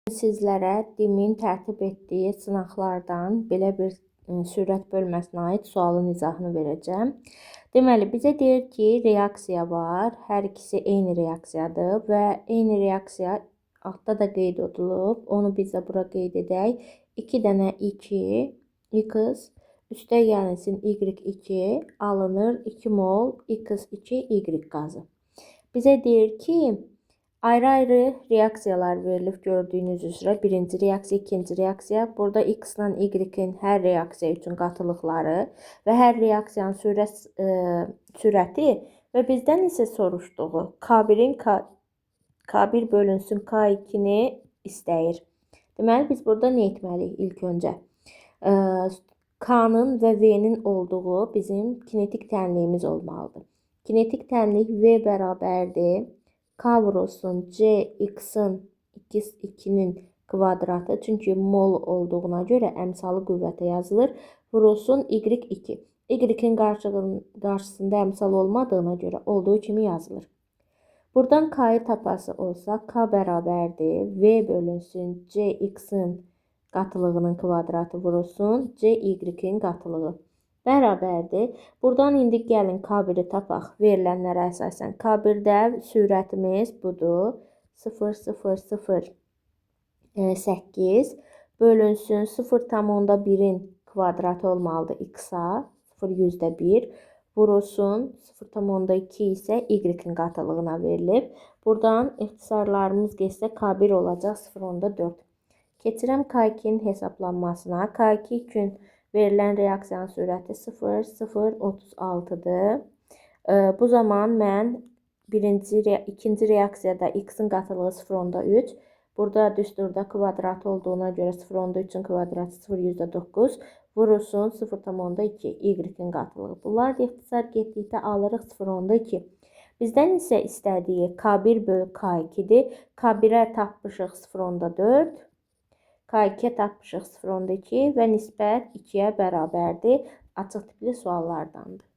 Sizlərə DİM-in tərtib etdiyi sınaqlardan belə bir sürət bölməsinə aid sualın izahını verəcəm. Deməli, bizə deyir ki, reaksiya var. Hər ikisi eyni reaksiyadır və eyni reaksiya altda da qeyd edilib. Onu biz də bura qeyd edək. 2 dənə 2 x üstə gəlinsin y2 alınır 2 mol x2 y qazı. Bizə deyir ki, ayrı-ayrı reaksiyalar verilib gördüyünüz üzrə. Birinci reaksiya, ikinci reaksiya. Burada x ilə y-in hər reaksiya üçün qatılıqları və hər reaksiyanın sürəti və bizdən isə soruşduğu K1-in K1 bölünsün K2-ni istəyir. Deməli, biz burada nə etməliyik ilk öncə? K-nın və V-nin olduğu bizim kinetik tənliyimiz olmalıdır. Kinetik tənlik V bərabərdir. K vurulsun Cx-in x2-nin kvadratı. Çünki mol olduğuna görə əmsalı qüvvətə yazılır. Vurulsun y2. Y-in qarşısında əmsal olmadığına görə olduğu kimi yazılır. Buradan K-yı tapası olsa K bərabərdir. V bölünsün Cx-in qatılığının kvadratı vurulsun Cy-in qatılığı. Bərabərdir. Buradan indi gəlin K1-i tapaq. Verilənlərə əsasən K1-də sürətimiz budur. 0,008 bölünsün 0,1-in kvadratı olmalıdır x-a. 0,1 vurulsun 0,2 isə y-in qatılığına verilib. Buradan ixtisarlarımız getsə K1 olacaq 0,4. Keçirəm K2-nin hesablanmasına. K2 üçün verilən reaksiyanın sürəti 0,036-dır. Bu zaman mən ikinci reaksiyada x-in qatılığı 0,3. Burada düsturda kvadratı olduğuna görə 0,3-ün kvadratı 0,9 vurulsun 0,2 y-in qatılığı. Bunlar da ixtisar getdikdə alırıq 0,2. Bizdən isə istədiyi K1 bölü K2-dir. K1-ə tapmışıq 0,4. K2-yə tapmışıq 0,2 və nisbət 2-yə bərabərdir. Açıq tipli suallardandır.